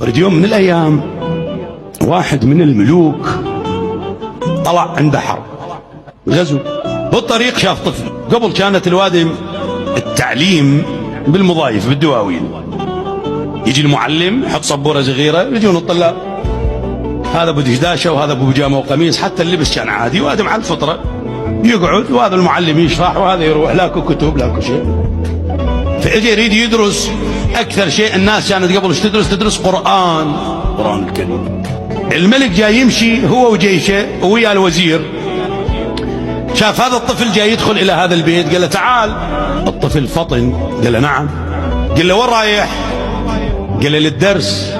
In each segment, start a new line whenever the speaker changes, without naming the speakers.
ورد يوم من الأيام واحد من الملوك طلع عنده حرب غزو، بالطريق شاف طفل. قبل كانت الوادي التعليم بالمضايف بالدواوين، يجي المعلم يحط صبورة صغيرة يجون الطلاب، هذا ابو دشداشه وهذا ابو بيجامه وقميص، حتى اللبس كان عادي وادم على الفطره، يقعد وهذا المعلم يشرح وهذا يروح، لاكو كتب لاكو شيء. فاجى يريد يدرس. اكثر شيء الناس كانت قبل ايش تدرس قرآن الكريم. الملك جاي يمشي هو وجيشه ويا الوزير، شاف هذا الطفل جاي يدخل الى هذا البيت، قال له تعال. الطفل فطن، قال له نعم. قال له وين رايح؟ قال له للدرس.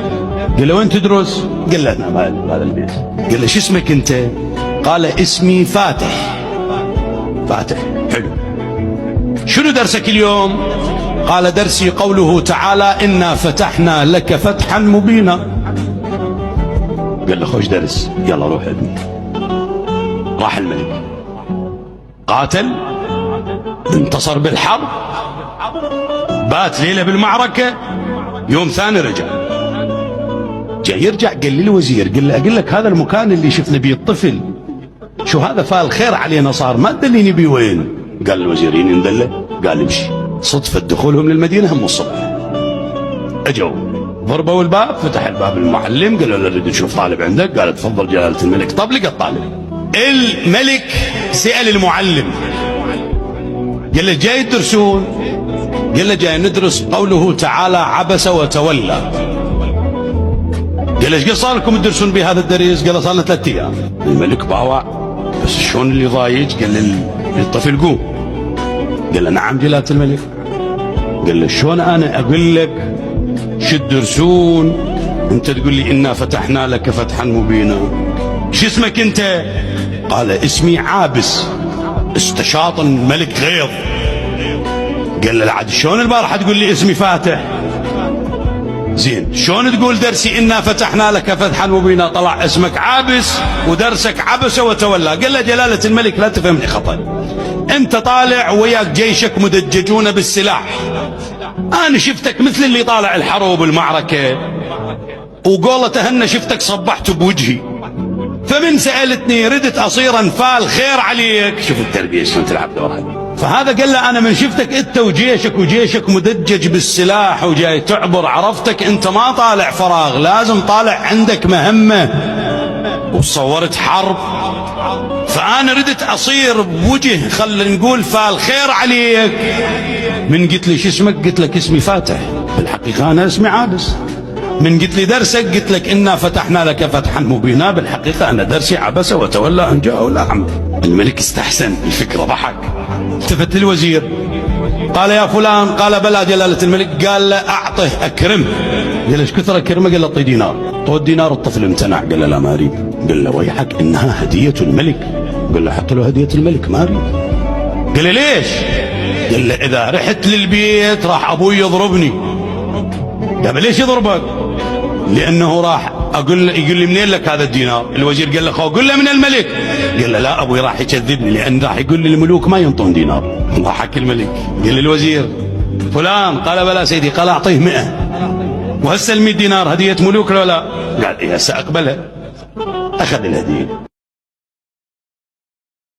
قال له وين تدرس؟ قال له انا هذا البيت. قال له شو اسمك انت؟ قال اسمي فاتح. فاتح، حلو. شنو درسك اليوم؟ قال درسي قوله تعالى إنا فتحنا لك فتحا مبينا. قال له خوش درس، يلا روح ابني. راح الملك، قاتل، انتصر بالحرب، بات ليلة بالمعركة، يوم ثاني رجع. جاي يرجع قال لي الوزير، قال له اقول لك هذا المكان اللي شفنا بيه الطفل، شو هذا فال خير علينا صار، ما تدليني بيه وين؟ قال الوزير يني ندله. قال امشي. صدفة دخولهم للمدينة هم الصبح، اجوا ضربوا الباب، فتح الباب المعلم، قال له نريد نشوف طالب عندك. قال تفضل جلالة الملك. طب لقى الطالب. الملك سأل المعلم، قال له جاي تدرسون؟ قال له جاي ندرس قوله تعالى عبس وتولى. قال له ايش قد صار لكم تدرسون بهذا الدرس؟ قال له صار لنا 3 ايام. الملك باوع، بس شلون اللي ضايج؟ قال للطفل قوم. قال له نعم جلالة الملك. قال له شلون انا اقول لك شو تدرسون انت تقول لي انا فتحنا لك فتحا مبينا؟ شو اسمك انت؟ قال اسمي عابس. استشاط الملك غيظ، قال له عاد شلون البارحه تقول لي اسمي فاتح؟ زين شلون تقول درسي انا فتحنا لك فتحا مبينا طلع اسمك عابس ودرسك عبس وتولى؟ قال له جلالة الملك لا تفهمني خطأ، انت طالع وياك جيشك مدججون بالسلاح، انا شفتك مثل اللي طالع الحرب المعركة، وقولته هن شفتك صبحت بوجهي، فمن سألتني ردت أصير انفال خير عليك. شوف التربية شلون تلعب دورها. فهذا قال له أنا من شفتك أنت وجيشك مدجج بالسلاح وجاي تعبر، عرفتك أنت ما طالع فراغ، لازم طالع عندك مهمة وصورت حرب، فأنا ردت أصير بوجه خلينا نقول فال خير عليك. من قلت لي شو اسمك؟ قلت لك اسمي فاتح، بالحقيقة أنا اسمي عابس. من قلت لي درسك؟ قلت لك إنا فتحنا لك فتحا مبينا، بالحقيقة أنا درسي عبس وتولى أن جاءه الأعمى. الملك استحسن الفكرة، ضحك، التفت للوزير قال يا فلان. قال بلى جلالة الملك. قال له أعطه أكرمه. قال ايش كثر أكرمه؟ قال له اعطيه دينار. طو الدينار. الطفل امتنع، قال له لا ما أريد. قال له ويحك إنها هدية الملك. قال له حتى لو هدية الملك ما أريد. قال له ليش؟ قال له إذا رحت للبيت راح أبوي يضربني. قال ليش يضربك؟ لأنه راح يقول لي منين لك هذا الدينار؟ الوزير قال له قل له من الملك. قال له لا أبوي راح يكذبني، لأن راح يقول لي الملوك ما ينطون دينار. ضحك الملك. قال للوزير فلان. قال بلى سيدي. قال أعطيه 100. وهسه ال100 دينار هدية ملوك ولا لا؟ قال إيه هسه أقبلها. أخذ الهدية.